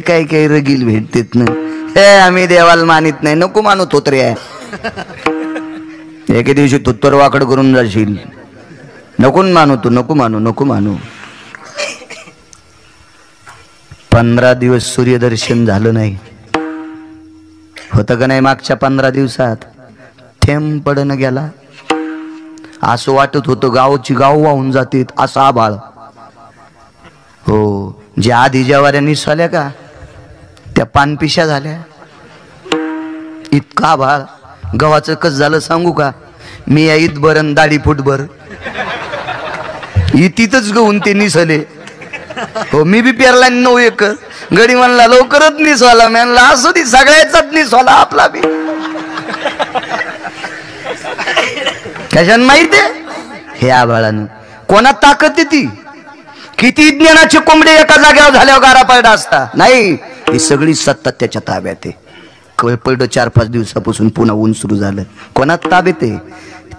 काय काय रगील भेटतेत ना, हे आम्ही देवाला मानित नाही. नको मानत होत रे. एके दिवशी तुत्तर वाकड करून जाशील. नको मानू तू, नको मानू, नको मानू. 15 दिवस सूर्यदर्शन झालं नाही. होतं का नाही मागच्या 15 दिवसात? थेंब पडन गेला. असं वाटत होतं गावची गाव वाहून जातील असं आभाळ. हो, जे आधी ज्यावाऱ्या निसल्या का त्या पानपिशा झाल्या. इतका आभाळ. गव्हाचं कस झालं सांगू का? मी या ईदभर आणि दाढी फुटभर इथंच गहून ते निसले. हो, मी बी पेरला 9 एकर. गडी म्हणला लवकरच निसवाला. म्हणला असू दे, सगळ्याचाच निसवाला आपला बी. कशान माहितीये? हे आभाळानं कोणात ताकद ती? किती ज्ञानाचे कोंबडे एका जागेवर झाल्यावर गारा पडला असता. नाही, ही सगळी सत्ता त्याच्या ताब्यात आहे. कळपड 4-5 दिवसापासून पुन्हा ऊन सुरू झालं. कोणात ताब्यात आहे?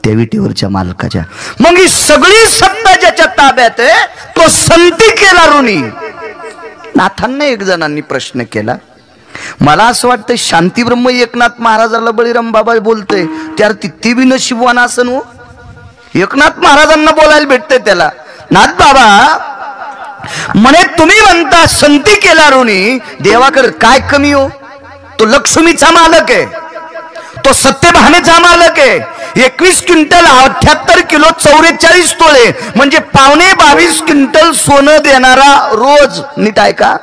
त्या विटेवरच्या मालकाच्या. मग ही सगळी सत्ता ज्याच्या ताब्यात आहे तो संती केला ऋणी. नाथांना एक जणांनी प्रश्न केला. मला असं वाटतं शांतीब्रह्म एकनाथ महाराजाला बळीराम बाबा बोलतोय त्यार ती बी नशीबवान असं हो. एकनाथ महाराजांना बोलायला भेटतंय त्याला. नाथ बाबा म्हणे तुम्ही म्हणता संती केला ऋणी, देवाकडे काय कमी हो? तो लक्ष्मीचा मालक आहे, तो सत्यभामेचा मालक आहे. 21 क्विंटल 78 किलो 44 तोळे म्हणजे 22.5 क्विंटल सोनं देणारा रोज. नीट ऐका,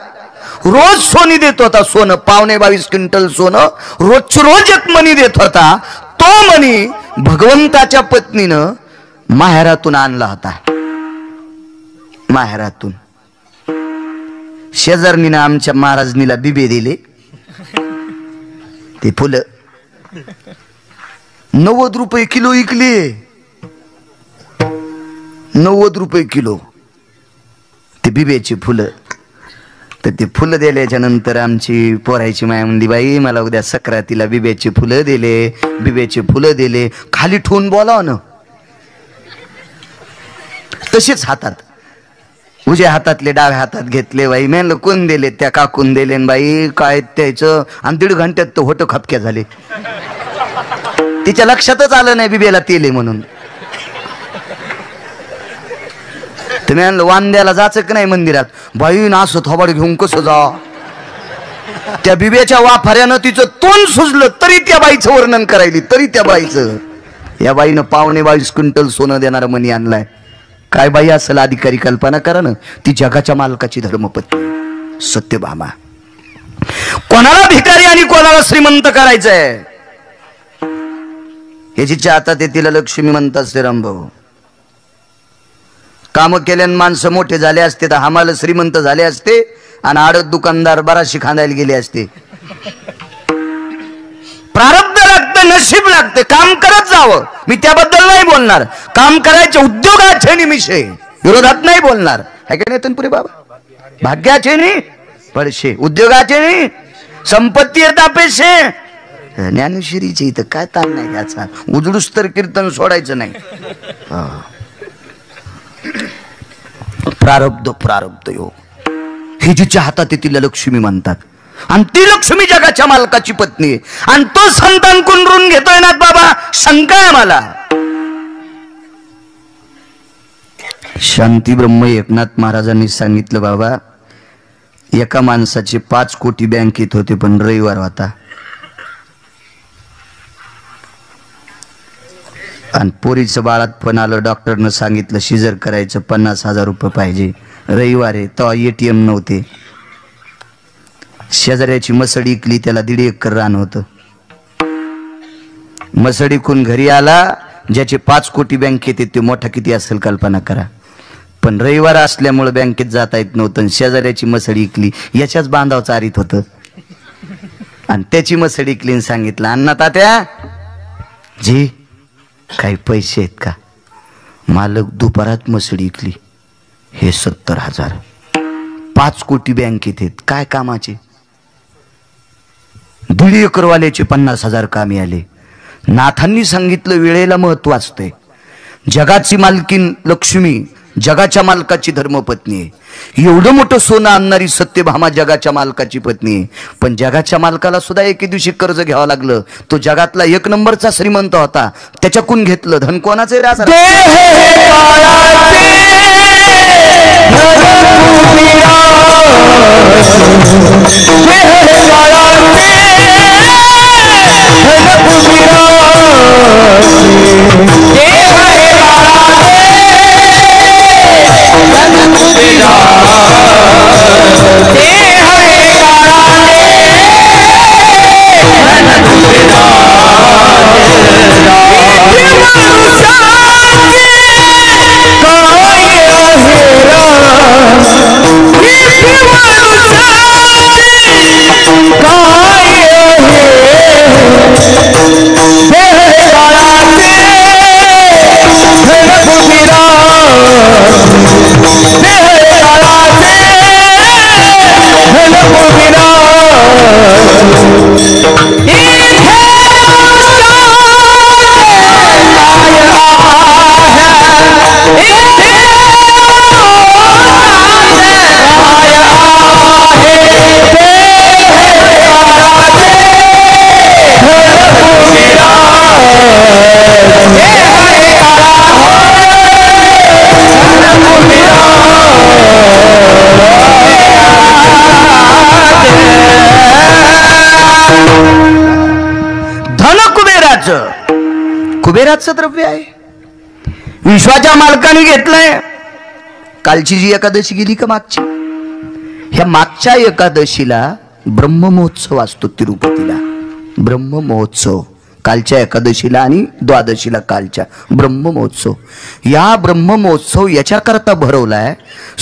रोज सोनी देत होता. सोनं 22.5 क्विंटल सोनं रोज एक मणी देत होता. तो मणी भगवंताच्या पत्नीनं माहेरातून आणला होता. माहेरातून शेजारणीनं आमच्या महाराजनीला बिबे दिले. ते फुलं 90 रुपये किलो विकले. 90 रुपये किलो ते बिब्याची फुलं. तर ते फुलं दिल्याच्या नंतर आमची पोरायची माया म्हणली, बाई मला उद्या सक्रातीला बिब्याची फुलं दिले, बिब्याची फुलं दिले. खाली ठेवून बोलाव ना. तसेच हातात, उजव्या हातातले डाव्या हातात घेतले. बाई म्हणलं कोण दिले? त्या काकून दिले. बाई काय त्याचं. आणि 1.5 घंट्यात तो होतं खपक्या झाले. तिच्या लक्षातच आलं नाही बिबेला तेले म्हणून. तुम्ही म्हणलं वांद्याला जायचं की नाही मंदिरात? बाई ना असं थोबाड घेऊन कसं जा? त्या बिब्याच्या वाफाऱ्यानं तिचं तोंड सुजलं तरी त्या बाईचं वर्णन करायली. तरी त्या बाईचं, या बाईनं 22.5 क्विंटल सोनं देणारा मणी आणलाय. काय बाई असेल अधिकारी? कल्पना करा ना. ती जगाच्या मालकाची धर्मपत्नी सत्यभामा. कोणाला भिकारी आणि कोणाला श्रीमंत करायचंय हे जिच्या हातात तिला लक्ष्मी म्हणतात. श्रीरामभाऊ काम केल्यान माणसं मोठे झाले असते तर आम्हाला श्रीमंत झाले असते आणि आडत दुकानदार बराचशी खांदायला गेले असते. प्रारब्ध लागतं, नशीब लागते. काम करत जावं. मी त्याबद्दल नाही बोलणार. काम करायचे उद्योगाचे निमिषे विरोधात नाही बोलणार. है का नाही तनपुरे बाबा? भाग्याचे नाही पडशे, उद्योगाचे नाही, संपत्ती येता पैसे. ज्ञानेश्वरीचे इथं काय ताण नाही घ्यायचा. उजडूस तर कीर्तन सोडायचं नाही. प्रारब्ध प्रारब्ध योग हे जिच्या हातात आहे तिला लक्ष्मी म्हणतात. आणि ती लक्ष्मी जगाच्या मालकाची पत्नी आहे. आणि तो संतान कुंडरून घेतोय ना बाबा, शंका आहे मला. शांती ब्रह्म एकनाथ महाराजांनी सांगितलं, बाबा एका माणसाचे 5 कोटी बँकेत होते पण रविवार होता आणि पोरीचं बाळात पण आलं. डॉक्टरनं सांगितलं शिजर करायचं, 50,000 रुपये पाहिजे. रविवार आहे, तेव्हा ATM नव्हते. शेजाऱ्याची मसडी इकली, त्याला 1.5 एकर रान होतं. मसडीकून घरी आला. ज्याचे 5 कोटी बँकेत येते, मोठा किती असेल कल्पना करा. पण रविवार असल्यामुळे बँकेत जाता येत नव्हतं. शेजाऱ्याची मसडी इकली, याच्याच बांधाव चारीत होतं. आणि त्याची मसडी इकली. सांगितलं, अण्णा तात्या जी काही पैसे आहेत का? मालक दुपारात मसडी इकली. हे 70,000. 5 कोटी बँकेत आहेत, काय कामाचे? 1.5 एकरवाल्याचे 50,000 कामी आले. नाथांनी सांगितलं वेळेला महत्व असते. जगाची मालकीन लक्ष्मी जगाच्या मालकाची धर्मपत्नी आहे. एवढं मोठं सोनं आणणारी सत्यभामा जगाच्या मालकाची पत्नी आहे. पण जगाच्या मालकाला सुद्धा एके दिवशी कर्ज घ्यावं लागलं. तो जगातला एक नंबरचा श्रीमंत होता, त्याच्याकडून घेतलं. धन कोणाचं राजा? कुबेराचं द्रव्य आहे. विश्वाच्या मालकाने घेतलंय. कालची जी एकादशी गेली का मागची, ह्या मागच्या एकादशीला ब्रह्ममहोत्सव असतो तिरुपतीला. ब्रह्ममहोत्सव कालच्या एकादशीला आणि द्वादशीला कालच्या ब्रह्ममहोत्सव. या ब्रह्ममहोत्सव याच्याकरता भरवलाय,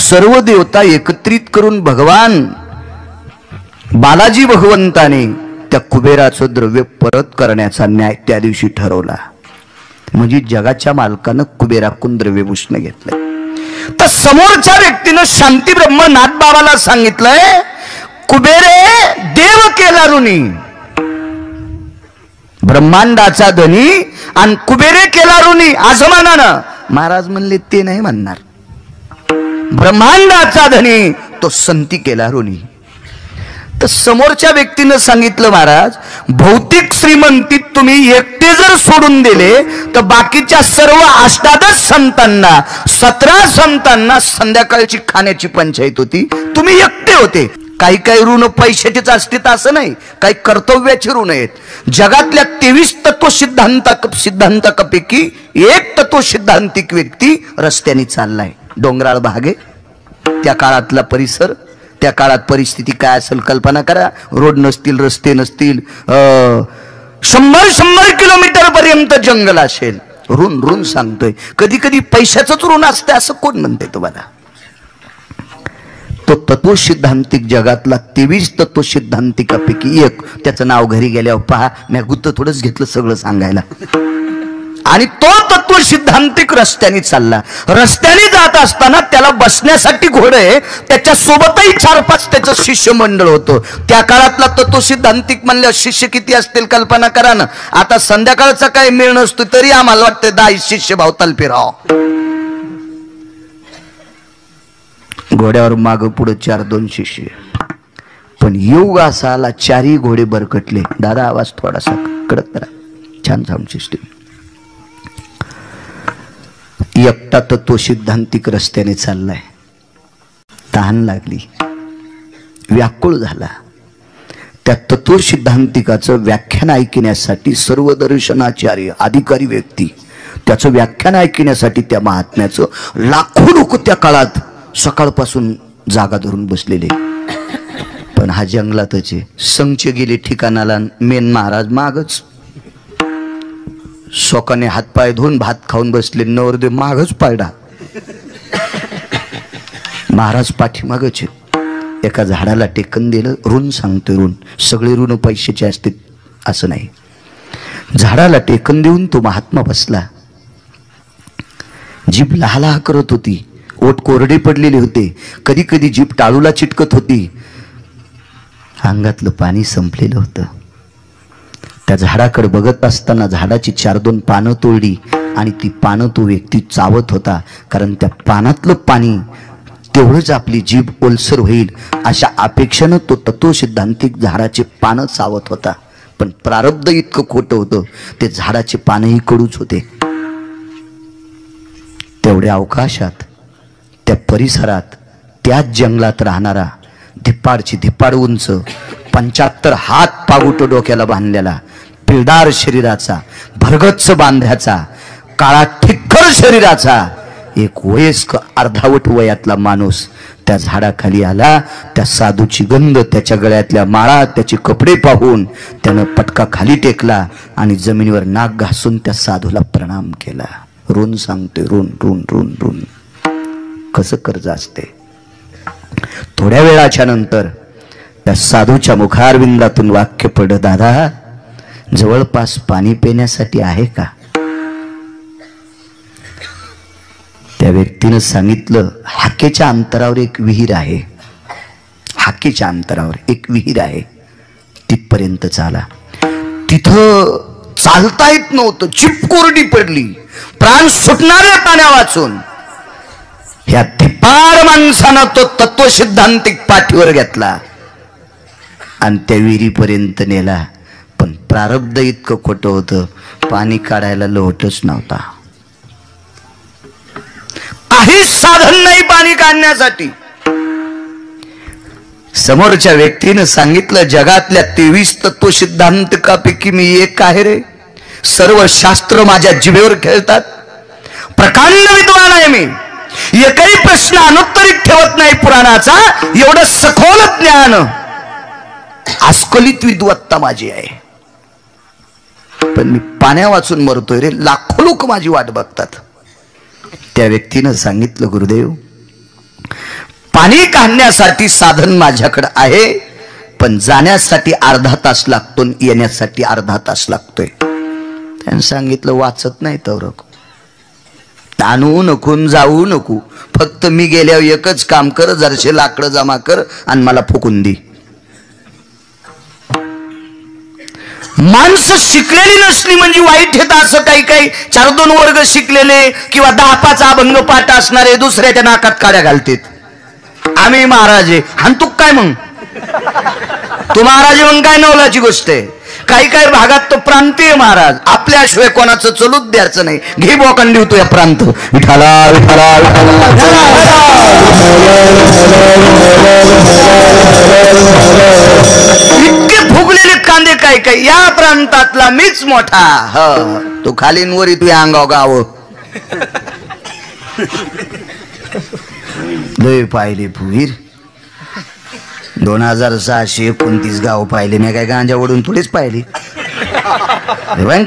सर्व देवता एकत्रित करून भगवान बालाजी भगवंताने त्या कुबेराचं द्रव्य परत करण्याचा न्याय त्या दिवशी ठरवला. म्हणजे जगाच्या मालकानं कुबेराकडून द्रव्यभूषण घेतलंय. तर समोरच्या व्यक्तीनं शांती ब्रह्मनाथ बाबाला सांगितलंय, कुबेरे देव केला ऋणी, ब्रह्मांडाचा धनी आणि कुबेरे केला ऋणी असं म्हणा ना. महाराज म्हणले ते नाही म्हणणार. ब्रह्मांडाचा धनी तो संती केला ऋणी. तर समोरच्या व्यक्तीनं सांगितलं, महाराज भौतिक श्रीमंतीत तुम्ही एकटे जर सोडून दिले तर बाकीच्या सर्व अष्टादश संतांना 17 संतांना संध्याकाळची खाण्याची पंचायत होती, तुम्ही एकटे होते. काही काही ऋण पैशाचेच असतात असं नाही, काही कर्तव्याचे ऋण आहेत. जगातल्या 23 सिद्धांतापैकी एक तत्वसिद्धांतिक व्यक्ती रस्त्याने चाललाय. डोंगराळ भाग आहे, त्या काळातला परिसर, त्या काळात परिस्थिती काय असेल कल्पना करा. रोड नसतील, रस्ते नसतील, 100 किलोमीटर पर्यंत जंगल असेल. ऋण सांगतोय. कधी कधी पैशाचंच ऋण असते असं कोण म्हणते तुम्हाला? तो तत्वसिद्धांतिक जगातला 23 तत्वसिद्धांतिकापैकी एक. त्याचं नाव घरी गेल्यावर पहा, मी गुत्त थोडंच घेतलं सगळं सांगायला. आणि तो तत्वसिद्धांतिक रस्त्याने चालला. रस्त्याने जात असताना त्याला बसण्यासाठी घोडे, त्याच्या सोबतही 4-5 त्याचं शिष्य मंडळ होतं. त्या काळातला तत्वसिद्धांतिक म्हणल्यावर शिष्य किती असतील कल्पना करा ना. आता संध्याकाळचा काही मेळ नसतो तरी आम्हाला वाटतं 10 शिष्य भावताल फिराव. घोड्यावर माग पुढे 4-2 शिष्य. पण योग असा आला, 4ही घोडे बरकटले. दादा आवाज थोडासा कडक करा, छान साऊंड सिस्टीम. एकटा तत्व सिद्धांतिक रस्त्याने चाललाय. तहान लागली, व्याकुळ झाला. त्या तत्व सिद्धांतिकाचं व्याख्यान ऐकण्यासाठी सर्व दर्शनाचार्य अधिकारी व्यक्ती त्याचं व्याख्यान ऐकण्यासाठी त्या महात्म्याचं लाखो लोक त्या काळात सकाळपासून जागा धरून बसलेले. पण हा जंगलातच आहे. संच गेले ठिकाणाला, मेन महाराज मागच. शोकाने हातपाय धुवून भात खाऊन बसले. नवरदेव मागच पायडा. महाराज पाठीमागच आहेत. एका झाडाला टेकन दिलं. ऋण सांगतोय. ऋण सगळे ऋण पैशाचे असते असं नाही. झाडाला टेकन देऊन तो महात्मा बसला. जीभ लहालहा करत होती, ओठ कोरडे पडलेले होते. कधी कधी जीभ टाळूला चिटकत होती. अंगातलं पाणी संपलेलं होतं. त्या झाडाकडे बघत असताना झाडाची 4-2 पानं तोडली आणि ती पानं तो व्यक्ती चावत होता. कारण त्या पानातलं पाणी तेवढंच आपली जीभ ओलसर होईल अशा अपेक्षेनं तो तत्वसिद्धांतिक झाडाचे पानं चावत होता. पण प्रारब्ध इतकं खोटं होतं, ते झाडाचे पानही कडूच होते. तेवढ्या अवकाशात, त्या परिसरात, त्याच जंगलात राहणारा धिप्पाडची धिप्पाड उंच 75 हात पागुट डोक्याला बांधलेला, पिळदार शरीराचा, भरगच्च बांध्याचा, काळा ठिक्कर शरीराचा एक वयस्क अर्धावट वयातला माणूस त्या झाडाखाली आला. त्या साधूची गंध, त्याच्या गळ्यातल्या माळा, त्याचे कपडे पाहून त्यानं पटका खाली टेकला आणि जमिनीवर नाक घासून त्या साधूला प्रणाम केला. ऋण सांगते, ऋण ऋण ऋण ऋण कसं कर्ज असते. थोड्या वेळाच्या नंतर त्या साधूच्या मुखारविंदातून वाक्य पडलं, दादा जवळपास पाणी पिण्यासाठी आहे का? त्या व्यक्तीनं सांगितलं, हाकेच्या अंतरावर एक विहीर आहे. हाकेच्या अंतरावर एक विहीर आहे, तिथपर्यंत चाला. तिथं चालता येत नव्हतं, चिपकोरडी पडली, प्राण सुटणाऱ्या पाण्या वाचून ह्या धिप्पाड माणसानं तो तत्वसिद्धांतिक पाठीवर घेतला आणि त्या विहिरीपर्यंत नेला. पण प्रारब्ध इतकं खोटं होतं, पाणी काढायला लोटच नव्हता. काहीच साधन नाही पाणी काढण्यासाठी. समोरच्या व्यक्तीनं सांगितलं, जगातल्या 23 तत्वसिद्धांतिकापैकी मी एक आहे रे. सर्व शास्त्र माझ्या जिभेवर खेळतात, प्रकांड विद्वान आहे मी. एकही प्रश्न अनुत्तरित ठेवत नाही पुराणाचा. एवढं सखोल ज्ञान, अस्खलित विद्वत्ता माझी आहे. पण मी पाण्या वाचून मरतोय रे. लाखो लोक माझी वाट बघतात. त्या व्यक्तीनं सांगितलं, गुरुदेव पाणी काढण्यासाठी साधन माझ्याकडे आहे, पण जाण्यासाठी अर्धा तास लागतो, येण्यासाठी अर्धा तास लागतोय. त्यानं सांगितलं, वाचत नाही तवरक, आणू नको, जाऊ नको, फक्त मी गेल्यावर एकच काम कर, जरशे लाकडं जमा कर आणि मला फुकून दे. माणसं शिकलेली नसली म्हणजे वाईट येत. असं काही काही 4-2 वर्ग शिकलेले किंवा 10-5 अभंग पाठ असणारे दुसऱ्याच्या नाकात काड्या घालतात. आम्ही महाराज आहे, आणि तू काय मग, तू महाराज मग काय नवलाची गोष्ट आहे. काही काही भागात तो प्रांतीय महाराज, आपल्याशिवाय कोणाचं चलूच द्यायचं नाही. घे बोकंडी होतो या प्रांत. विठाला विठाला इतके फुगलेले कांदे काय काय. या प्रांतातला मीच मोठा. ह तू खालीन वरी तू अंगाव गाव लय पाहिले फुगीर. 2629 गाव पाहिले मी. काय गांजा ओढून थोडीच पाहिली.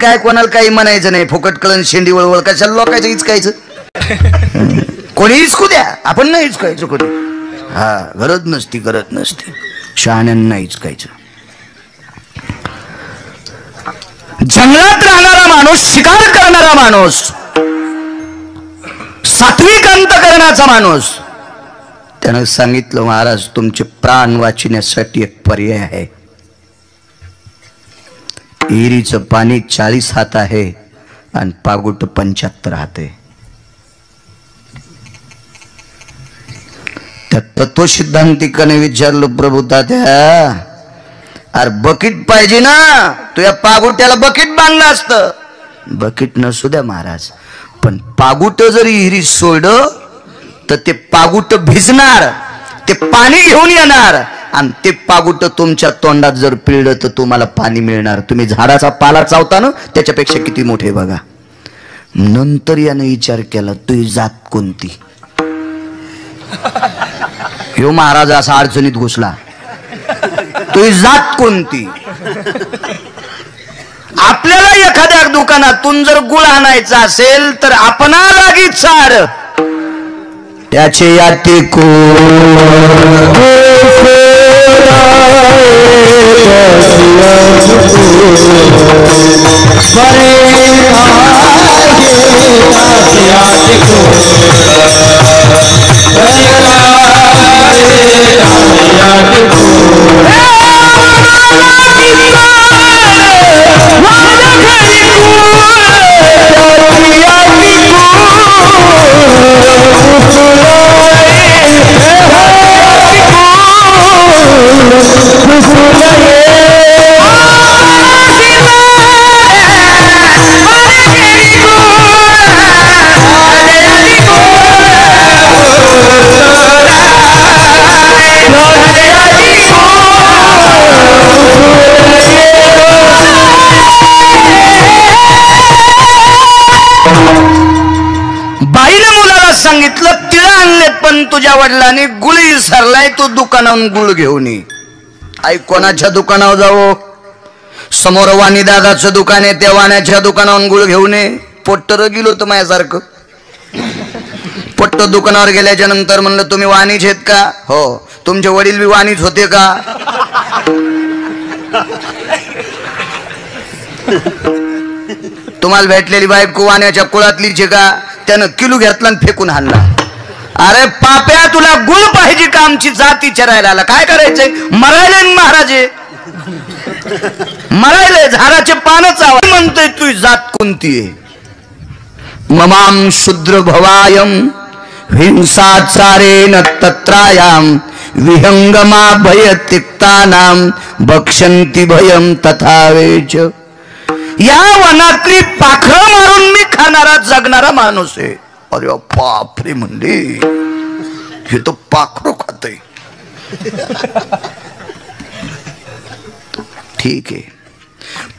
काय कोणाला काही म्हणायचं नाही. फुकट कळण शेंडी वळवळ कशाला लोकायचं हिचकायचं. कोणी हिचकू द्या, आपण नाही हिचकायचं कोणी. हा गरज नसती, गरज नसती. शहाण्यांना हिचकायचं. जंगलात राहणारा माणूस, शिकार करणारा माणूस, सात्विक अंतकरणाचा माणूस, त्यानं सांगितलं, महाराज तुमचे प्राण वाचण्यासाठी एक पर्याय आहे. विहिरीचं पाणी 40 हात आहे आणि पागुट 75 हात आहे. त्या तत्वसिद्धांतिकाने विचारलं, प्रभू तात्या अरे बकेट पाहिजे ना, तू या पागुट्याला बकेट बांधलं असतं. बकेट नसू द्या महाराज, पण पागुट जरी विहिरीत सोडलं तर ते पागुट भिजणार, ते पाणी घेऊन येणार आणि ते पागुट तुमच्या तोंडात जर पिळलं तर तुम्हाला पाणी मिळणार. तुम्ही झाडाचा पाला चावता ना, त्याच्यापेक्षा किती मोठे बघा. नंतर यानं विचार केला, तुझी जात कोणती. ह्यो महाराज असा अडचणीत घुसला, तुझी जात कोणती. आपल्याला एखाद्या दुकानातून जर गुळ आणायचा असेल तर आपणा लागी चार, त्याचे याते को सांगितलं तिळ आणलेत पण तुझ्या वडिलांनी गुळ विसरलाय, तू दुकानावरून गुळ घेऊन ये. आई कोणाच्या दुकानावर जाऊ? समोर वाणी दादाचं दुकान आहे, त्या वाण्याच्या दुकानावरून गुळ घेऊन ये. पोट्टर गेलो होतं माझ्यासारखं. पोट्ट दुकानावर गेल्याच्या नंतर म्हणलं तुम्ही वाणीच आहेत का? हो. तुमचे वडील बी वाणीच होते का? तुम्हाला भेटलेली बायको वाण्याच्या कुळातलीच आहे का? त्यानं किलो घेतला आणि फेकून हाणला. अरे पाप्या, तुला गुळ पाहिजे का? आमची जात विचारायला आला. काय करायचंय? मरायले महाराजे, मरायले. झाडाचे पानच आवाज म्हणतोय तुझी जात कोणती आहे? ममाम शूद्र भवायम हिंसाचारेण तत्रायाम विहंगमा भय तिक्तानाम भक्षंती भयम तथावेच. या वनातली पाखरं मारून मी खाणारा जगणारा माणूस आहे. अरे बापरे म्हणले, हे तो पाखरं खातय. ठीक आहे.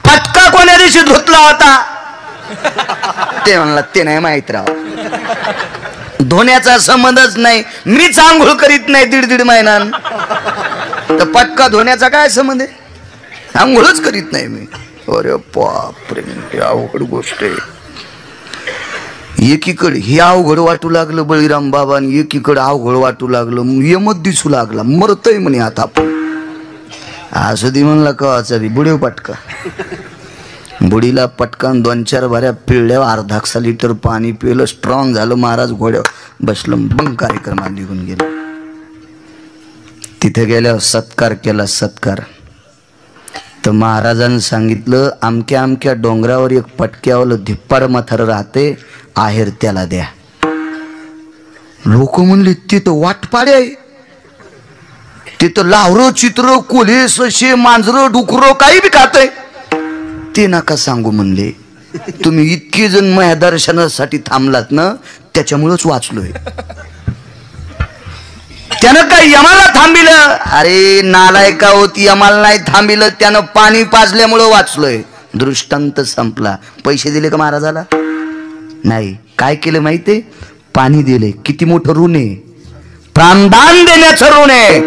पटका कोण्या दिवशी धुतला होता? ते म्हणला ते नाही माहित राव. धोण्याचा संबंधच नाही. मीच आंघोळ करीत नाही दीड महिन्यान, तर पटका धोण्याचा काय संबंध आहे? आंघोळच करीत नाही मी. अरे बापरे, अवघड गोष्ट आहे. एकीकडे हे अवघड वाटू लागलं बळीराम बाबा, आणि एकीकडे अवघड वाटू लागलं. यमत दिसू लागला. मरतय म्हणे आता आपण. असं दे म्हणला कवाचा बी बुडीव पटका. बुडीला पटकान 2-4 भऱ्या पिळल्या, अर्धा लिटर पाणी पिलं, स्ट्रॉंग झालं. महाराज घोड्यावर बसलं, बंग कार्यक्रमात निघून गेलं. तिथे गेल्यावर सत्कार केला. सत्कार तर महाराजांनी सांगितलं, अमक्या अमक्या डोंगरावर एक पटक्यावालं धिप्पाड मथार राहते, आहेर त्याला द्या. लोक म्हणले तिथं वाटपाडे आहे, तिथं लावरं चित्र कोल्हे सशे मांजरं डुकरं काही बी खातय. ते नका सांगू म्हणले. तुम्ही इतके जण माझ्या दर्शनासाठी थांबलात ना, त्याच्यामुळेच वाचलोय. त्यानं काय यमाला थांबिलं? अरे नालायका होती, यमाला नाही थांबिलं. त्यानं पाणी पाजल्यामुळं वाचलोय. दृष्टांत संपला. पैसे दिले का महाराजाला? नाही. काय केलं माहितीये? पाणी दिले. किती मोठं ऋण आहे, प्राणदान देण्याचं ऋण आहे.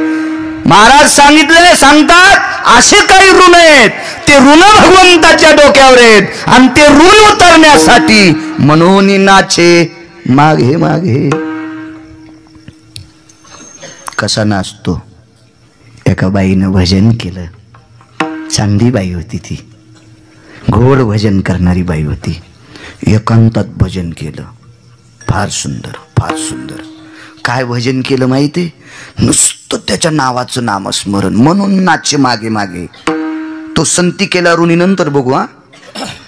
महाराज सांगितले, सांगतात असे काही ऋण आहेत, ते ऋण भगवंताच्या डोक्यावर आहेत, आणि ते ऋण उतरण्यासाठी म्हणून नाचे मागे मागे. कसा नाचतो? एका बाईनं भजन केलं. चांगली बाई होती ती, गोड भजन करणारी बाई होती. एकांतात भजन केलं. फार सुंदर, फार सुंदर. काय भजन केलं माहिती? नुसतं त्याच्या नावाचं नामस्मरण. म्हणून नाचे मागे मागे. तो संती केला ऋणी नंतर बघू. हा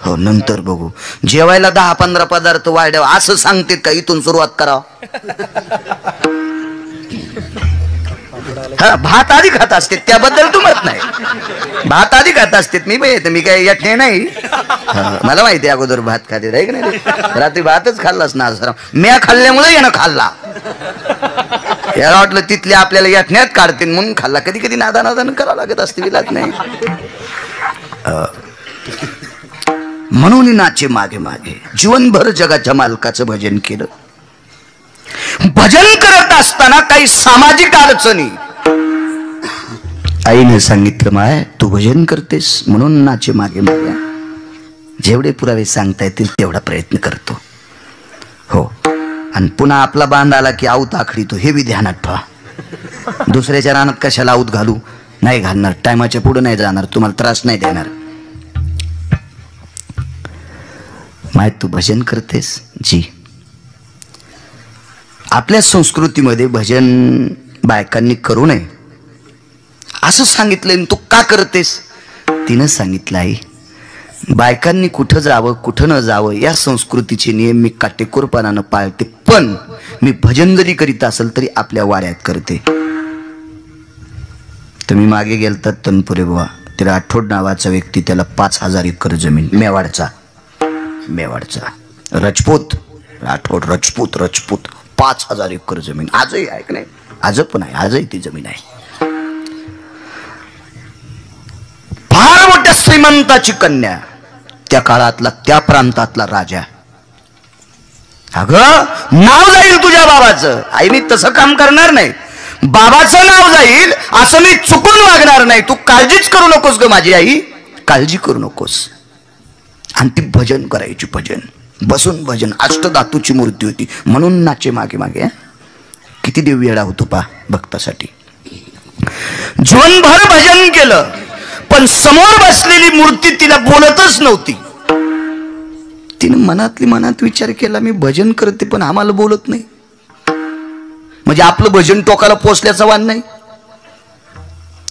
हो, नंतर बघू. जेवायला 10-15 पदार्थ वाढ्याव असं सांगते का इथून सुरुवात करावं? हा, भात आधी खात असते, त्याबद्दल तू मत नाही. भात आधी खात असते. मी काय यठे नाही. मला माहिती अगोदर भात खाते आहे की नाही. रात्री भातच खाल्लास ना सर. म्या खाल्ल्यामुळे यानं खाल्ला. याला वाटलं तिथले आपल्याला यठण्यात काढतील म्हणून खाल्ला. कधी कधी नादान करावं लागत असते, विलात नाही. म्हणून नाचे मागे मागे. जीवनभर जगाच्या मालकाचं भजन केलं. भजन करत असताना काही सामाजिक अडचणी. आईने सांगितलं, माय तू भजन करतेस म्हणून नाचे मागे मागे. जेवढे पुरावे सांगता येतील तेवढा प्रयत्न करतो. हो. आणि पुन्हा आपला बांध आला की आऊत आखडी तो, हे बी ध्यानात ठेवा. दुसऱ्याच्या रानात कशाला आऊत घालू? नाही घालणार. टायमाच्या पुढे नाही जाणार, तुम्हाला त्रास नाही देणार. माय तू भजन करतेस? जी. आपल्या संस्कृतीमध्ये भजन बायकांनी करू नये असं सांगितलंय. तू का करतेस? तिनं सांगितलं, आई बायकांनी कुठं जावं कुठं न जावं या संस्कृतीचे नियम मी काटेकोरपणानं पाळते, पण मी भजन जरी करीत असेल तरी आपल्या वाड्यात करते. तुम्ही मागे गेलतात तनपुरे बुवा, त्याला राठोड नावाचा व्यक्ती, त्याला 5000 एकर जमीन, मेवाडचा राजपूत, राठोड राजपूत 5000 एकर जमीन आजही आहे की नाही? आज पण आहे, आजही ती जमीन आहे. फार मोठ्या श्रीमंताची कन्या, त्या काळातला त्या प्रांतातला राजा. अगं नाव जाईल तुझ्या बाबाचं. आई मी तसं काम करणार नाही, बाबाचं नाव जाईल असं मी चुकून वागणार नाही. तू काळजीच करू नकोस ग माझी आई, काळजी करू नकोस. आणि ती भजन करायची, भजन बसून भजन. अष्टधातूची मूर्ती होती म्हणून नाचे मागे मागे. किती देव येडा होतो पा भक्तासाठी. जीवनभर भजन केलं पण समोर बसलेली मूर्ती तिला बोलतच नव्हती. तिने मनातली मनात विचार केला मी भजन करते पण आम्हाला बोलत नाही, म्हणजे आपलं भजन टोकाला पोचल्याचा वाण नाही.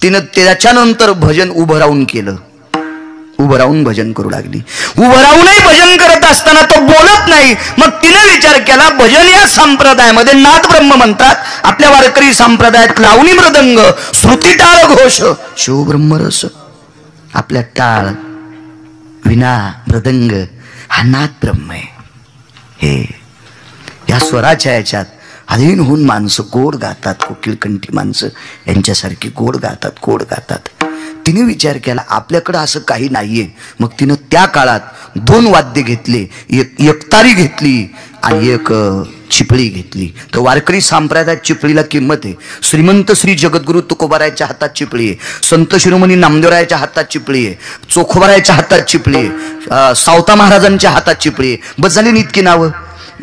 तिनं त्याच्यानंतर भजन उभं राहून केलं, उभं राहून भजन करू लागली. उभं राहूनही भजन करत असताना तो बोलत नाही. मग तिने विचार केला भजन या संप्रदायामध्ये नाद ब्रह्म म्हणतात, आपल्या वारकरी संप्रदायात लावणी मृदंग श्रुती टाळ घोष शिवब्रह्मरस. आपल्या टाळ विना मृदंग हा नाद ब्रह्म आहे. हे या स्वराच्या याच्यात अधीन होऊन माणसं गोड गातात, कोकिलकंठी माणसं यांच्यासारखी गोड गातात, गोड गातात. तिने विचार केला आपल्याकडं असं काही नाहीये. मग तिनं त्या काळात 2 वाद्य घेतले, एक एकतारी घेतली आणि एक चिपळी घेतली. तर वारकरी संप्रदायात चिपळीला किंमत आहे. श्रीमंत श्री जगद्गुरु तुकोबारायच्या हातात चिपळी आहे, संत शिरोमणी नामदेवरायाच्या हातात चिपळी आहे, चोखोबारायच्या हातात चिपळी आहे, सावता महाराजांच्या हातात चिपळी आहे. बस झाली इतकी नावं.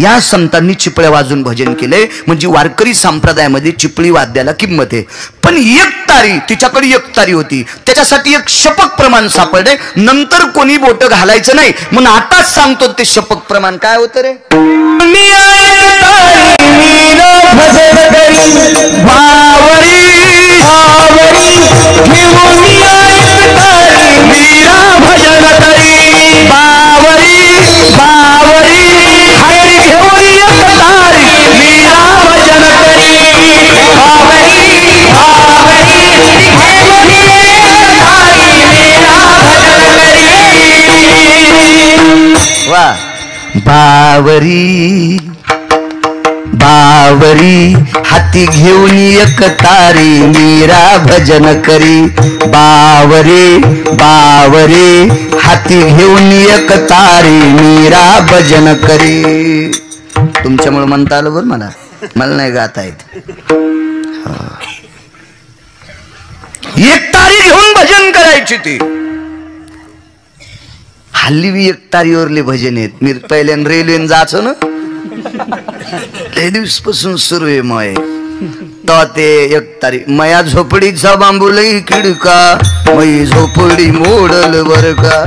या संतांनी चिपळ्या वाजून भजन केले, म्हणजे वारकरी संप्रदायामध्ये चिपळी वाद्याला किंमत आहे. पण एक तारी, तिच्याकडे एक तारी होती, त्याच्यासाठी एक शपक प्रमाण सापडले. नंतर कोणी बोट घालायचं नाही म्हणून आताच सांगतो ते शपक प्रमाण काय होतं रे. बावरी बावरी हाती घेऊन एक तारी मीरा भजन करी. बावरे बावरे हाती घेऊन एक तारी मीरा भजन करी. तुमच्यामुळे म्हणता आलं बरं मला नाही गाता येत. एक तारी घेऊन भजन करायची ती. हल्ली बी एक तारीवरले भजन आहेत. मी पहिल्यांदा रेल्वेन जायचो ना, लय दिवसपासून सुरू आहे मय. तर ते एक तारी मया झोपडीचा बांबू लई किडका, मई झोपडी मोडल बर का.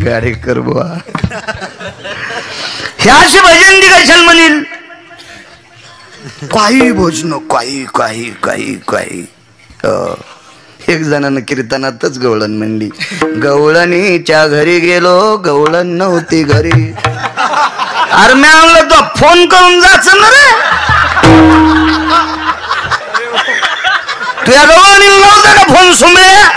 गाडी कर बुवा. ह्याशी भजन ती कशाला म्हणील. काही भोजन काही काही काही काही. एक जणांना कीर्तनातच गवळण म्हणली, गवळणीच्या घरी गेलो गवळण नव्हती घरी. अरे मी म्हणलं तो फोन करून जाच ना रे, तुझ्या गवळणी नव्हता का फोन सुमल्या.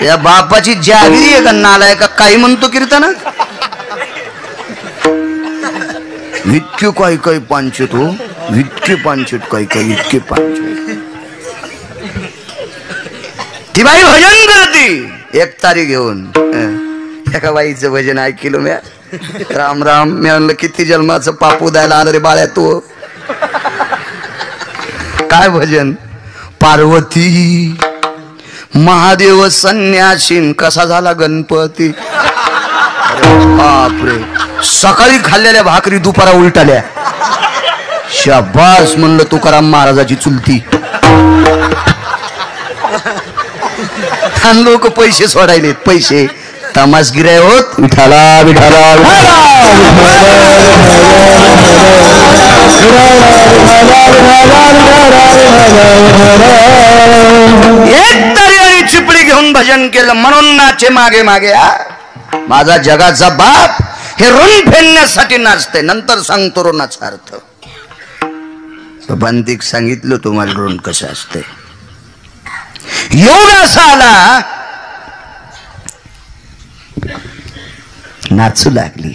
या बापाची जागीरी आहे का नालाय का काही म्हणतो कीर्तनात. इतके काही काही पांचट हो, इतके पांचट काही काही इतके पांचट. ती बाई भजन करती एक तारी घेऊन. एका बाईचं भजन ऐकलं म्या. राम राम मी म्हणलं किती जन्माचं पापू द्यायला आलं रे बाळ्या तू. काय भजन. पार्वती महादेव संन्यासीन कसा झाला गणपती. बापरे, सकाळी खाल्लेल्या भाकरी दुपारा उलटाल्या. शाबास म्हणलं तुकाराम महाराजाची चुलती. लोक पैसे सोडायलेत, पैसे तमासगिराय होत. विठाला विठाला एक तरी आणि चिपळी घेऊन भजन केलं म्हणून नाचे मागे मागे. माझा जगाचा बाप हे ऋण फेडण्यासाठी नाचते. नंतर सांगतो ऋणाचा अर्थ. बंदिक सांगितलं तुम्हाला ऋण कसं असते. योग असा आला, नाचू लागली.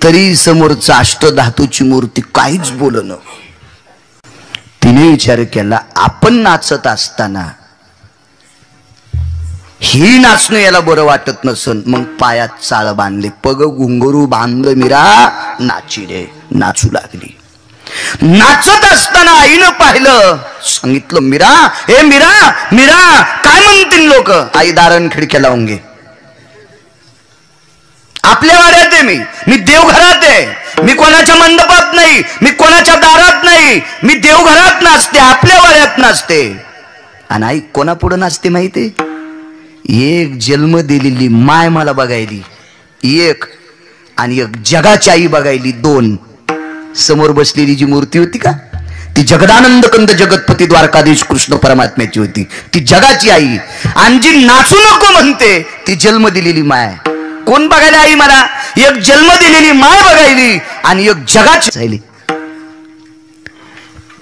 तरी समोरचा अष्टधातूची मूर्ती काहीच बोलणं. तिने विचार केला, आपण नाचत असताना ही नाचणं याला बरं वाटत नसन, मग पायात चाळ बांधले, पग घुंगरू बांधलं, मीरा नाची रे. नाचू लागली. नाचत असताना आईनं पाहिलं, सांगितलं, मीरा, हे मीरा, मीरा, काय म्हणतील लोक? आई दारण खिडक्या लावून घे. आपल्या वाड्यात आहे मी देवघरात आहे, मी कोणाच्या मंडपात नाही, मी कोणाच्या दारात नाही, मी देवघरात नाचते, आपल्या वाड्यात नाचते. आणि आई कोणा पुढे नाचते माहिती? एक जन्म दिलेली माय मला बघायली, एक, आणि एक जगाची आई बघायली, दोन. समोर बसलेली जी मूर्ती होती का, ती जगदानंद कंद जगतपती द्वारकाधीश कृष्ण परमात्म्याची होती, ती जगाची आई. आणि जी नाचू नको म्हणते ती जन्म दिलेली माय. कोण बघायला आई मला? एक जन्म दिलेली माय बघायली आणि एक जगाची राहिली.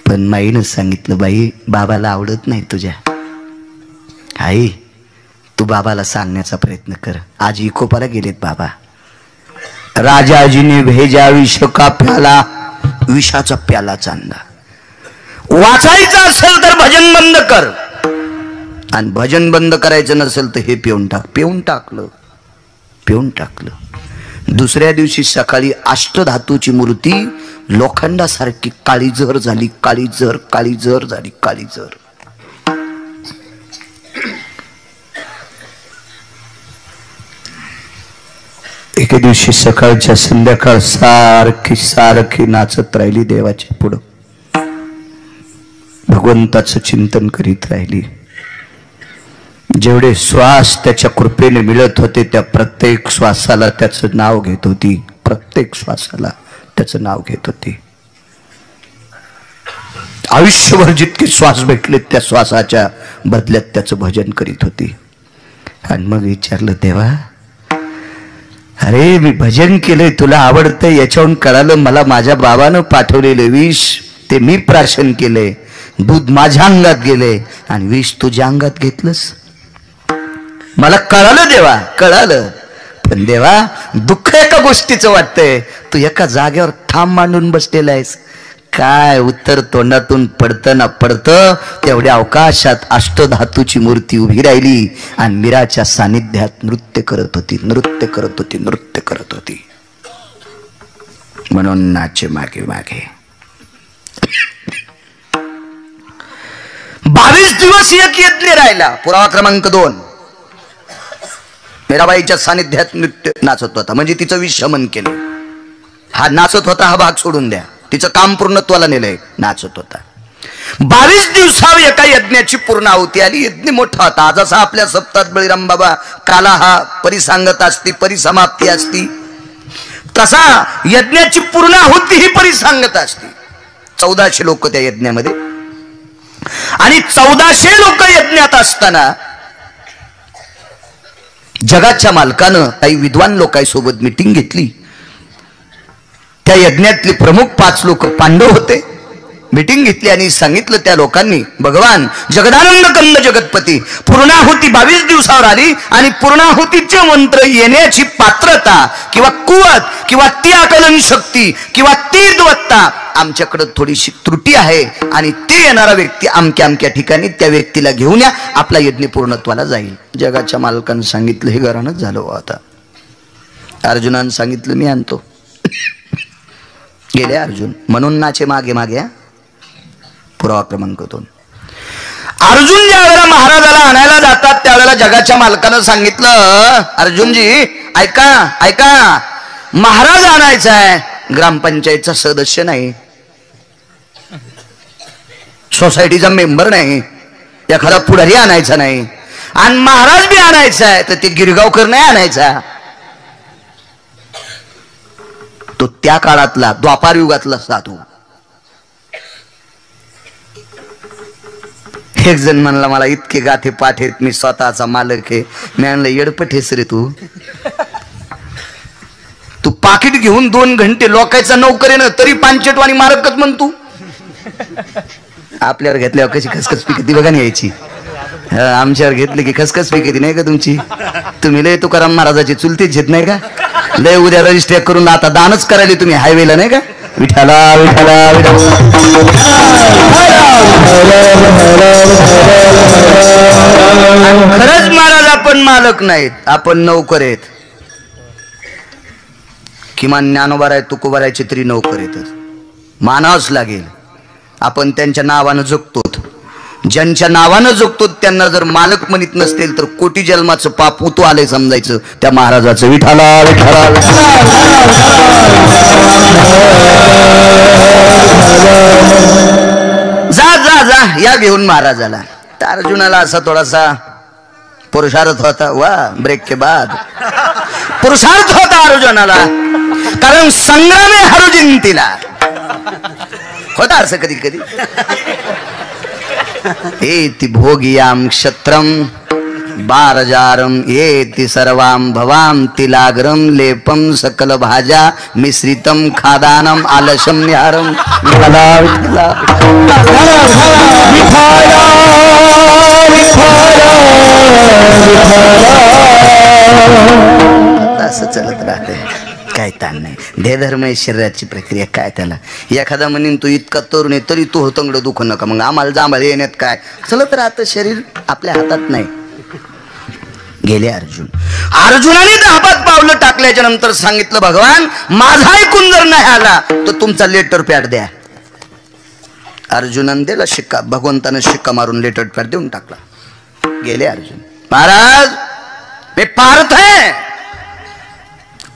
पण माईनं सांगितलं, बाई बाबाला आवडत नाही तुझ्या. आई तू बाबाला सांगण्याचा प्रयत्न कर. आज इकोपाला गेलेत बाबा. राजाजीने भेजा विष का प्याला, विषाचा प्याला चांदा. वाचायचं असेल तर भजन बंद कर, आणि भजन बंद करायचं नसेल तर हे पिऊन टाक. पिऊन टाकलं. दुसऱ्या दिवशी सकाळी अष्टधातूची मूर्ती लोखंडासारखी काळीजर झाली, काळीजर झाली, काळीजर. एके दिवशी सकाळच्या संध्याकाळ सारखी नाचत राहिली देवाच्या पुढं, भगवंताचं चिंतन करीत राहिली. जेवढे श्वास त्याच्या कृपेने मिळत होते त्या प्रत्येक श्वासाला त्याचं नाव घेत होती, प्रत्येक श्वासाला त्याचं नाव घेत होती. आयुष्यभर जितके श्वास भेटले त्या श्वासाच्या बदल्यात त्याचं भजन करीत होती. आणि मग विचारलं, देवा अरे मी भजन केलंय, तुला आवडतंय, याच्याहून कळालं मला माझ्या बाबानं पाठवलेलं विष ते मी प्राशन केलंय, दूध माझ्या अंगात गेले आणि विष तुझ्या अंगात घेतलंस. मला कळालं देवा, कळालं. पण देवा दुःख एका गोष्टीचं वाटतंय, तू एका जागेवर ठाम मांडून बसलेला आहेस. काय उत्तर तोंडातून पडतं ना पडतं तेवढ्या अवकाशात अष्टधातूची मूर्ती उभी राहिली आणि मीराच्या सानिध्यात नृत्य करत होती. म्हणून नाचे मागे मागे. 22 दिवस एक यज्ञ राहिला. पुरावा क्रमांक 2. मीराबाईच्या सानिध्यात नृत्य नाचत होता, म्हणजे तिचं विषमन केलं. हा नाचत होता, हा भाग सोडून द्या, तिचं काम पूर्णत्वाला नेलंय, नाचत होता. 22 दिवसावर एका यज्ञाची पूर्णाहुती आली. यज्ञ मोठा होता. जसा आपल्या सप्तात बळीराम बाबा काला हा परिसंगत असती, परिसमाप्ती असती, तसा यज्ञाची पूर्णाहुती ही परिसंगत असती. 1400 लोक त्या यज्ञामध्ये, आणि 1400 लोक यज्ञात असताना जगाच्या मालकानं काही विद्वान लोकांसोबत मीटिंग घेतली. त्या यज्ञातले प्रमुख 5 लोक पांडव होते. मीटिंग घेतली आणि सांगितलं त्या लोकांनी, भगवान जगदानंद कंद जगतपती पूर्णाहुती 22 दिवसावर आली आणि पूर्णाहुतीचे मंत्र येण्याची पात्रता किंवा कुवत किंवा ती आकलन शक्ती किंवा ती द्वत्ता आमच्याकडे थोडीशी त्रुटी आहे, आणि ते येणारा व्यक्ती अमक्या ठिकाणी त्या व्यक्तीला घेऊन या, आपला यज्ञ पूर्णत्वाला जाईल. जगाच्या मालकानं सांगितलं, हे घरानंच झालं हो. आता अर्जुनानं सांगितलं, मी आणतो. गेले अर्जुन. म्हणून नाचे मागे मागे. पुरावा क्रमांक 2. अर्जुन ज्या वेळेला महाराजाला आणायला जातात त्यावेळेला जगाच्या मालकानं सांगितलं, अर्जुनजी ऐका, महाराज आणायचा आहे, ग्रामपंचायतचा सदस्य नाही, सोसायटीचा मेंबर नाही, एखादा पुढारी आणायचा नाही, आणि महाराज बी आणायचा आहे तर ते गिरगावकर नाही आणायचा. तो त्या काळातला द्वापार युगातला साधू. एक जण म्हणला, मला इतके गाथे पाठ आहेत, मी स्वतःचा मालक आहे. मी म्हणलं, येडपट हेस रे तू पाकिट घेऊन 2 घंटे लोकांचा नोकरी ना तरी पांचटवाणी मारकच म्हणतो. आपल्यावर घेतल्यावर कशी खसखस पिकती बघा नाही यायची. आमच्यावर घेतली की खसखस पिकती नाही का तुमची? तुम्ही लय तुकाराम महाराजाची चुलतीच घेत नाही का? लय उद्या रजिस्टर करून आता दानच करायला तुम्ही हायवेला नाही का विठाला विठाला विठाला. खरंच महाराज आपण मालक नाहीत, आपण नौकर आहेत. किमान ज्ञानोबा आहे तुकोबारायचे तरी नौकर येतात, मानावंच लागेल. आपण त्यांच्या नावानं जगतो, ज्यांच्या नावानं जगतो त्यांना जर मालक म्हणत नसतील तर कोटी जन्माचं पाप उतू आले समजायचं त्या महाराजाचं. विठाला विठाला. जा जा जा या घेऊन महाराजाला. तर अर्जुनाला असा थोडासा पुरुषार्थ होता. वा ब्रेक के बाद पुरुषार्थ होता अर्जुनाला, कारण संग्रामे हरुजिंतीला होता असं कधी कधी. एति भोगियाम क्षत्रम बारजारम एति सर्वाम भवाम तिलाग्रम लेपम सकल भाजा मिश्रितम खादानम आलशम निहारम. विठला विठला असं चलत राहते, काय ताण नाही. देहधर्म शरीराची प्रक्रिया, काय त्याला. एखादा म्हणून तू इतका तरुण आहे तरी तू होतंगड दुखू नका, मग आम्हाला जांभळ येण्यात काय. चलत राहतं, शरीर आपल्या हातात नाही. गेले अर्जुन. अर्जुनाने 10 पावलं टाकल्याच्या नंतर सांगितलं भगवान माझा ऐकून जर नाही आला तर तुमचा लेटर पॅड द्या. अर्जुनाने दिला शिक्का, भगवंतानं शिक्का मारून लेटर पॅड देऊन टाकला. गेले अर्जुन. महाराज मी पार्थ आहे.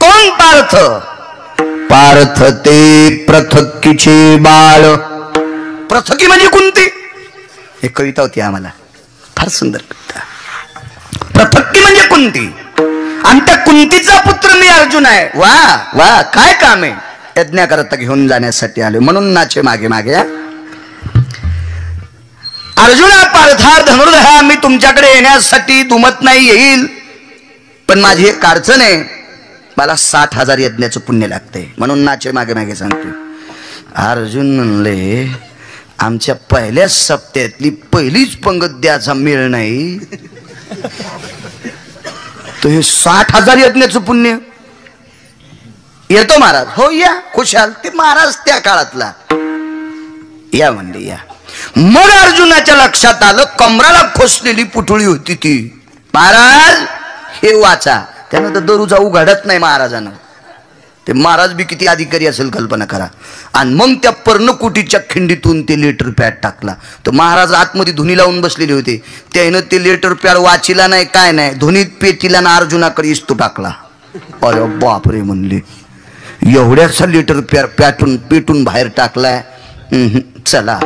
कोण पार्थ? पार्थ ते पृथक्कीचे बाळ. पृथकी म्हणजे कुंती. हे कविता होती आम्हाला, फार सुंदर कविता. पृथक्की म्हणजे कुंती आणि त्या कुंतीचा पुत्र मी अर्जुन आहे. वा वा काय काम आहे. यज्ञाकरता घेऊन जाण्यासाठी आलो म्हणून नाचे मागे मागे. अर्जुना पार्था धनुर्धरा मी तुमच्याकडे येण्यासाठी दुमत नाही येईल, पण माझी एक अडचण आहे. मला 60,000 यज्ञाचं पुण्य लागतंय म्हणून नाचे मागे मागे सांगतो. अर्जुन म्हणले आमच्या पहिल्याच सप्त्यातली पहिलीच पंगत द्याचा मेळ नाही, तो हे 60,000 यज्ञाचं पुण्य. येतो महाराज. हो या खुशाल. ते महाराज त्या काळातला. या म्हणले या. मग अर्जुनाच्या लक्षात आलं कमराला खोसलेली पुटुळी होती ती. महाराज हे वाचा. त्यानं तर दरूचा उघडत नाही महाराजानं. ते महाराज बी किती अधिकारी असेल कल्पना करा. आणि मग त्या पर्णकुटीच्या खिंडीतून ते लेटर पॅड टाकला. तर महाराज आतमध्ये धुनी लावून बसलेले होते. त्यानं ते लेटर पॅड वाचिला नाही, काय नाही, धुनीत पेटीला ना अर्जुनाकडे इस्तू टाकला. अरे बापरे म्हणले एवढ्याचा लेटर पॅटून पेटून बाहेर टाकलाय. चला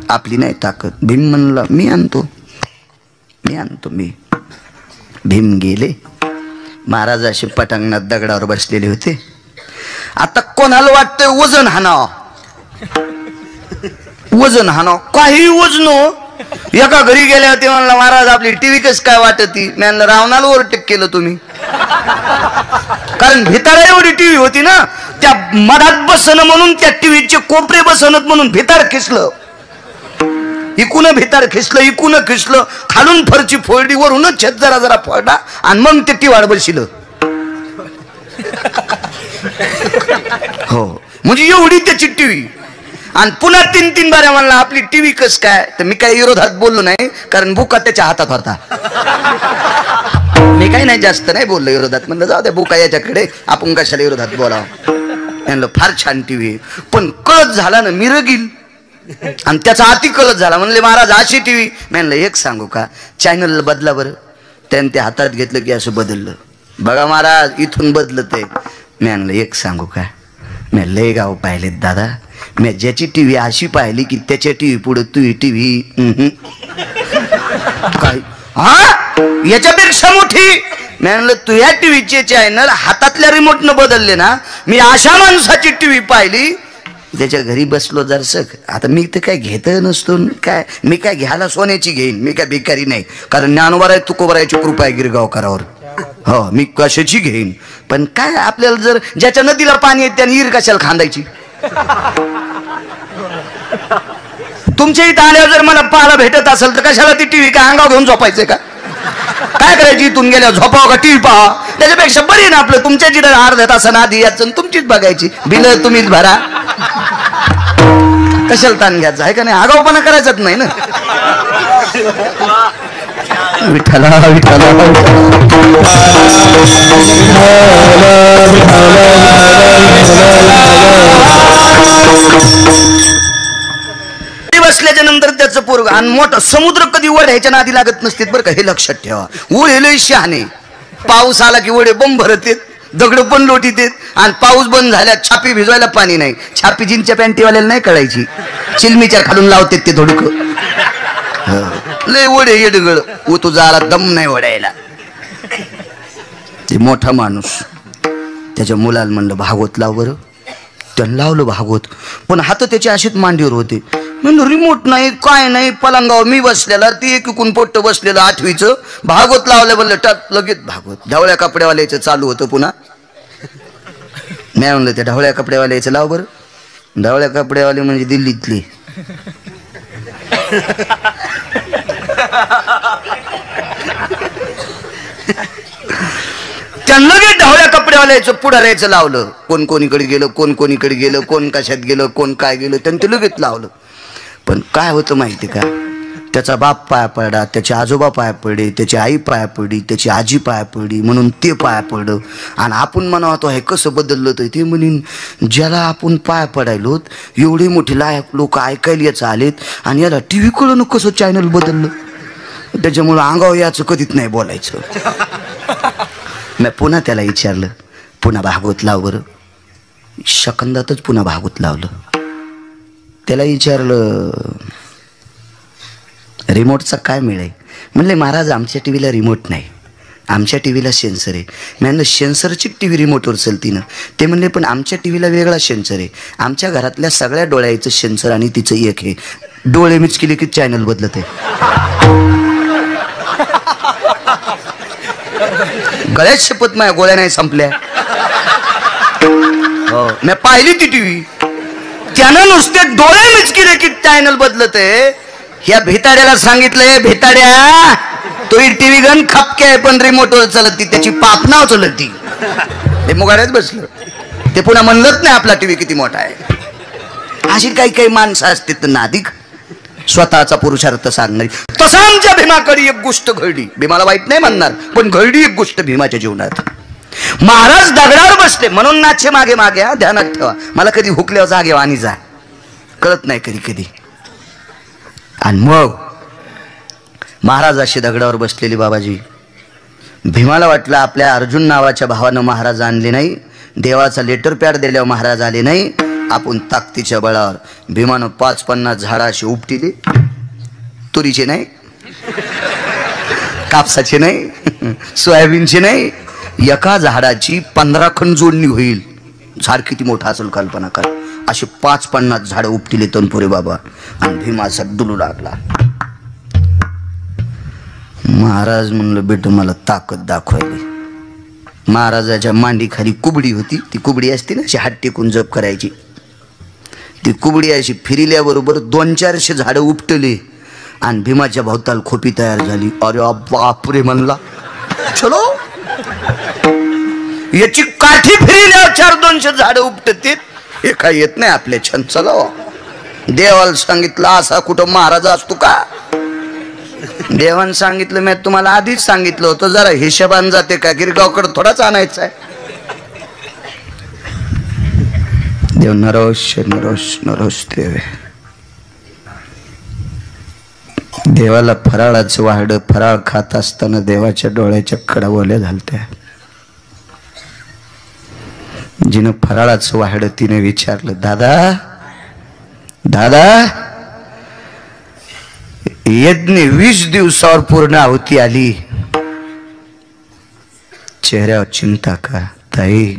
आपली नाही ताकद. भीम म्हणला मी आणतो मी आणतो मी. भीम गेले. महाराज असे पटांगणात दगडावर बसलेले होते. आता कोणाला वाटतंय वजन हाणाव, वजन हाणाव, काही वजन. एका घरी गेल्या होते म्हणला महाराज आपली टीव्ही कस काय वाटती. मी म्हणलं रावणाला ओव्हरटेक केलं तुम्ही, कारण भितारा एवढी टीव्ही होती ना. त्या मधात बसणं म्हणून त्या टीव्हीचे कोपरे बसणत म्हणून भितार खिसलं. इकून भितार खिसलं, इकून खिसलं, खालून फरची फोडली, वरूनच छत जरा जरा फोडा आणि मग ते टिवाड बसलं. हो म्हणजे एवढी त्याची टीव्ही. आणि पुन्हा 3-3 बाऱ्या म्हणला आपली टीव्ही कस काय. तर मी काही विरोधात बोललो नाही, कारण बुका त्याच्या हातात होता. मी काही नाही जास्त नाही बोललो विरोधात. म्हणलं जाऊ द्या बुका याच्याकडे, आपण कशाला विरोधात बोलावं. म्हणलं फार छान टीव्ही. पण कळत झाला ना मिरगील आणि त्याचा अति कळत झाला. म्हणले महाराज अशी टीव्ही. म्हणलं एक सांगू का, चॅनल बदला बरं. त्याने ते हातात घेतलं की असं बदललं. बघा महाराज इथून बदलत आहे. मी म्हणलं एक सांगू का, मी लय गाव पाहिलेत दादा. मी ज्याची टीव्ही अशी पाहिली की त्याच्या टीव्ही पुढे तुझी टीव्ही काय हा याच्यापेक्षा मोठी. मी म्हणलं तुझ्या टीव्हीचे चॅनल हातातल्या रिमोटनं बदलले ना. मी अशा माणसाची टीव्ही पाहिली त्याच्या घरी बसलो जरसक. आता मी तर काय घेत नसतो काय, मी काय घ्यायला सोन्याची घेईन. मी काय भिकारी नाही, कारण ज्ञानोबा तुकोबारायची कृपा आहे गिरगावकरावर. हो मी कशाची घेईन. पण काय आपल्याला जर ज्याच्या नदीला पाणी आहे त्याने ईर कशाला खांदायची. तुमच्या इथं आल्यावर जर मला पाहायला भेटत असेल तर कशाला ती टीव्ही काय अंगावर घेऊन झोपायचंय का. काय करायची इथून गेल्या झोपाव का टीव्ही पहा त्याच्यापेक्षा बरी ना आपलं तुमच्या जिथं अर्ध्या तासानं आधी याचं तुमचीच बघायची बिल तुम्हीच भरा कशाला ताण घ्यायचा आहे का नाही आगाऊपणा करायचाच नाही ना विठ्ठला विठ्ठला बसल्याच्या नंतर त्याचं पोरग आणि मोठं समुद्र कधी वड्याच्या नादी लागत नसते बरं का हे लक्षात ठेवा ओढे लय शहाणे पाऊस आला की ओढे बंब भरत दगड पण लोटीत आणि पाऊस बंद झाल्या छापी भिजवायला पाणी नाही छापी जीनच्या पॅन्टीवाल्याला नाही कळायची चिलमीच्या खालून लावते ते थोडक लय ओढे येडगळ व तुझा आला दम नाही ओढायला ते मोठा माणूस त्याच्या मुलाला म्हणलं भागवत लाव बरं त्यानं लावलं भागवत पण हात त्याच्या अशीच मांडीवर होते म्हणलं रिमोट नाही काय नाही पलंगावर मी बसलेला ती एकूण पोट्ट बसलेलं 8वीचं भागवत लावलं म्हणलं टाक लगेच भागवत ढवळ्या कपड्यावाल्याचं चालू होतं पुन्हा मी म्हणलं त्या ढवळ्या कपड्यावाल्याचं लाव बरं ढवळ्या कपड्यावाले म्हणजे दिल्लीतले त्यांना जे ढवळ्या कपड्यावाल्याचं पुढाऱ्याचं लावलं कोण कोणीकडे गेलं कोण कोणीकडे गेलं कोण कशात गेलं कोण काय गेलं त्यांनी ते लगेच लावलं पण काय होतं माहिती का त्याचा बाप पाया पडला त्याचे आजोबा पाया पडले त्याची आई पाया पडली त्याची आजी पाया पडली म्हणून ते पाया पडलं आणि आपण म्हणावतो हे कसं बदललं तर ते म्हणून ज्याला आपण पाया पडायलो एवढे मोठे लायक लोक ऐकायला याचं आलेत आणि याला टी व्ही कळून कसं चॅनल बदललं त्याच्यामुळं अंगावर याचं कधीच नाही बोलायचं मी पुन्हा त्याला विचारलं पुन्हा भागवत लाव बरं सेकंदातच पुन्हा भागवत लावलं त्याला विचारलं रिमोटचा काय मिळेल म्हणले महाराज आमच्या टी व्हीला रिमोट नाही आमच्या टी व्हीला सेन्सर आहे मी म्हणलं सेन्सरची टी व्ही रिमोटवर चलती ना ते म्हणले पण आमच्या टी व्हीला वेगळा सेन्सर आहे आमच्या घरातल्या सगळ्या डोळ्याचं सेन्सर आणि तिचं एक आहे डोळे मिच केले की चॅनल बदलत आहे गळ्यात शपथ माझ्या गोळ्या नाही संपल्या हो मी पाहिली ती टीव्ही त्यानं नुसते डोळे मिचकिले की चॅनल बदलत आहे ह्या भेताड्याला सांगितलंय भेताड्या तो टीव्ही गन खपके आहे पण रिमोटवर चालत त्याची पाप नाव चालत ती ते मुगाड्याच बसलं ते पुन्हा म्हणलंच नाही आपला टीव्ही किती मोठा आहे अशी काही काही माणसं असतात नादिक स्वतःचा पुरुषार्थ सांगणारी तसं आमच्या भीमाकडे एक गोष्ट घडली भीमाला वाईट नाही म्हणणार पण घडली एक गोष्ट भीमाच्या जीवनात महाराज दगडावर बसले म्हणून नाचे मागे मागे ध्यानात ठेवा मला कधी हुकल्यावर जागे आणि जा कळत नाही कधी कधी आणि मग महाराज अशी दगडावर बसलेली बाबाजी भीमाला वाटलं आपल्या अर्जुन नावाच्या भावानं महाराज आणले नाही देवाचा लेटर पॅड दिल्यावर महाराज आले नाही आपण ताकदीच्या बळावर भीमानं 5-50 झाडं अशी उपटिली तुरीचे नाही कापसाचे नाही सोयाबीनचे नाही एका झाडाची 15 खण जोडणी होईल झाड किती मोठा असेल कल्पना कर असे 5-50 झाडं उपटिले तनपुरे बाबा आणि भीमा असा डुलू लागला महाराज म्हणलं बेट मला ताकद दाखवायली महाराजाच्या मांडी खाली कुबडी होती ती कुबडी असते ना अशी हात टेकून जप करायची ती कुबडी अशी फिरिल्याबरोबर 200-400 झाडं उपटले आणि भीमाच्या भोवताल खोपी तयार झाली अरे बापरे म्हणला चलो याची काठी फिरिल्यावर 400-200 झाडं उपटते हे काय येत नाही आपले छंद चला देवाला सांगितलं असा कुठं महाराज असतो का देवानं सांगितलं मी तुम्हाला आधीच सांगितलं होतं जरा हिशोबान जाते का गिरगावकडे थोडाच आणायचा आहे देव नरोश नरोश नरोश देव देवाला फराळाचं वाहड फराळ खात असताना देवाच्या डोळ्याच्या कडा ओल्या झालत्या जिनं फराळाचं वाहड तिने विचारलं दादा दादा यज्ञ 20 दिवसावर पूर्ण आहुती आली चेहऱ्यावर चिंता का ताई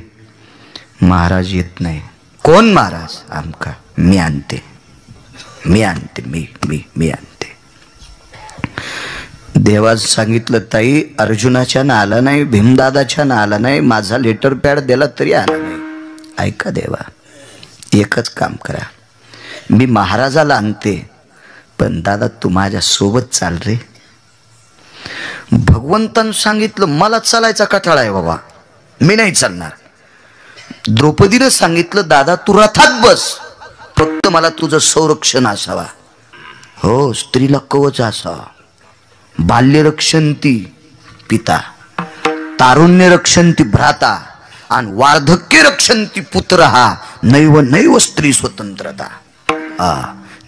महाराज येत नाही कोण महाराज आमका मी आणते मी आणते देवाज सांगितलं ताई अर्जुनाच्या ना आला नाही भीमदादाच्या ना आला नाही माझा लेटर पॅड दिला तरी आला नाही ऐका देवा एकच काम करा मी महाराजाला आणते पण दादा तू माझ्या सोबत चाल रे भगवंतानं सांगितलं मला चालायचा कटाळा आहे बाबा, मी नाही चालणार. द्रौपदीनं सांगितलं दादा तू रथात बस, फक्त मला तुझं संरक्षण असावा. हो, स्त्रीला कवच असावा. बाल्य रक्षंती पिता, तारुण्य रक्षंती भ्राता, आणि वार्धक्य रक्षंती पुत्र. हा नैव नैव स्त्री स्वतंत्रता.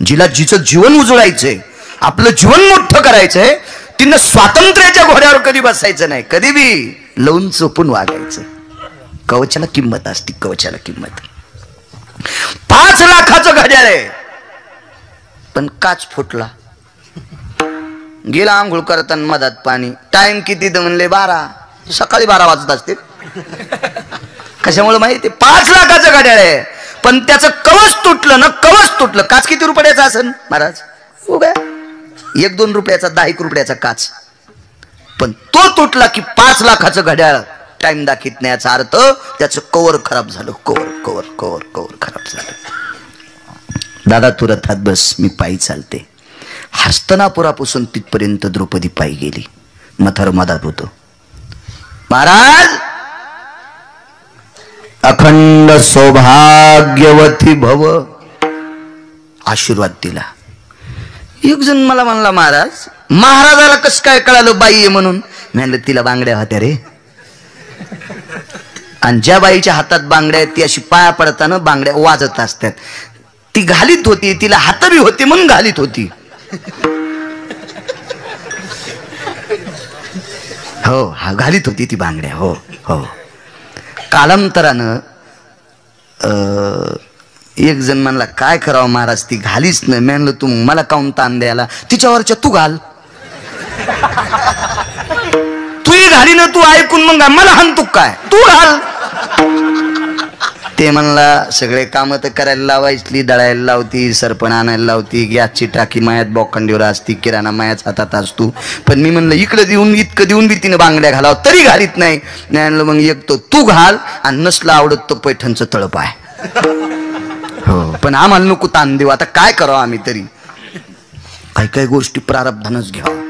जिला जिचं जीवन उजळायचंय, आपलं जीवन मोठं करायचंय, तिनं स्वातंत्र्याच्या घोड्यावर कधी बसायचं नाही, कधी बी लवून चोपून वागायचं. कवचाला किंमत असते, कवचाला किंमत. 5 लाखाचं घड्याळ आहे, पण काच फुटला. गेला आंघोळ करताना मधात पाणी. टाइम किती तर म्हणले 12. सकाळी 12 वाजत असते. कशामुळे माहिती? 5 लाखाचं घड्याळ आहे, पण त्याचं कवच तुटलं ना, कवच तुटलं. काच किती रुपयाचा असेल महाराज? उगा 1-2 रुपयाचा, 10 रुपयाचा काच, पण तो तुटला की 5 लाखाचं घड्याळ टाइम दाखवत नाही. याचा अर्थ त्याचं कवर खराब झालं. कवर कवर कवर कवर खराब झालं. दादा तू रथात बस, मी पायी चालते. हस्तिनापुरापासून तिथपर्यंत द्रौपदी पायी गेली. मथर मधात होतो. महाराज अखंड सौभाग्यवती भव आशीर्वाद दिला. एक जण मला म्हणला महाराज महाराजाला कसं काय कळालं बाई आहे म्हणून? म्हणलं तिला बांगड्या होत्या रे, आणि ज्या बाईच्या हातात बांगड्या आहेत ती अशी पाया पडताना बांगड्या वाजत असतात. ती घालीत होती, तिला हात बी होती म्हणून घालीत होती. हो, हा घालीत होती ती बांगड्या. हो हो. कालांतरानं एक जण म्हणला काय करावं महाराज, ती घालीच नाही. म्हणलं तू मला काऊन ताण द्यायला, तिच्यावरच्या तू घाल. तूही घाली ना, तू ऐकून मग मला हाणतो काय, तू घाल. ते म्हणला सगळे कामं तर करायला लावायची, दळायला लावती, सरपण आणायला लावती, गॅसची टाकी मायात बोखंडीवर असती, किराणा मायाच हातात असतो. पण मी म्हणलं इकडे देऊन इतकं देऊन बी तिने बांगड्या घालावं तरी घालीत नाही. म्हणलं मग एक तो तू घाल, आणि नसलं आवडत तो पैठणचं तळप आहे. हो, पण आम्हाला नको ताण देऊ. आता काय करावं आम्ही तरी? काही काही गोष्टी प्रारब्धानच घ्यावं.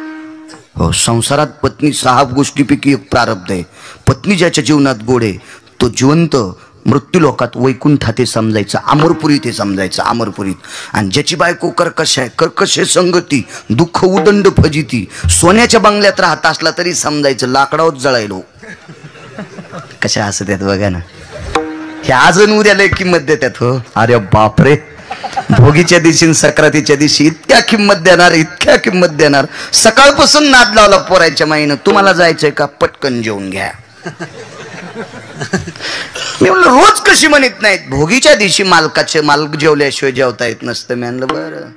हो, संसारात पत्नी 6 गोष्टीपैकी एक प्रारब्ध आहे. पत्नी ज्याच्या जीवनात गोड आहे तो जिवंत मृत्यू लोकात वैकुंठाते समजायचं, अमरपुरी ते समजायचं, अमरपुरीत. आणि ज्याची बायको कर्कश आहे, कर्कश संगती, दुःख उदंड फजिती, सोन्याच्या बंगल्यात राहत असला तरी समजायचं लाकडावर जळायलो. कशा असं त्यात बघा ना. हे अजून उद्याला एक किंमत देतात. हो, अरे बापरे, भोगीच्या दिवशी सक्रातीच्या दिवशी इतक्या किंमत देणार, इतक्या किंमत देणार. सकाळपासून नाद लावला पोरायच्या माईनं, तुम्हाला जायचंय का, पटकन जेवून घ्या. मी म्हणलं रोज कशी म्हणत नाहीत, भोगीच्या दिवशी मालकाचे मालक जेवल्याशिवाय जेवता येत नसतं. मी म्हणलं बरं.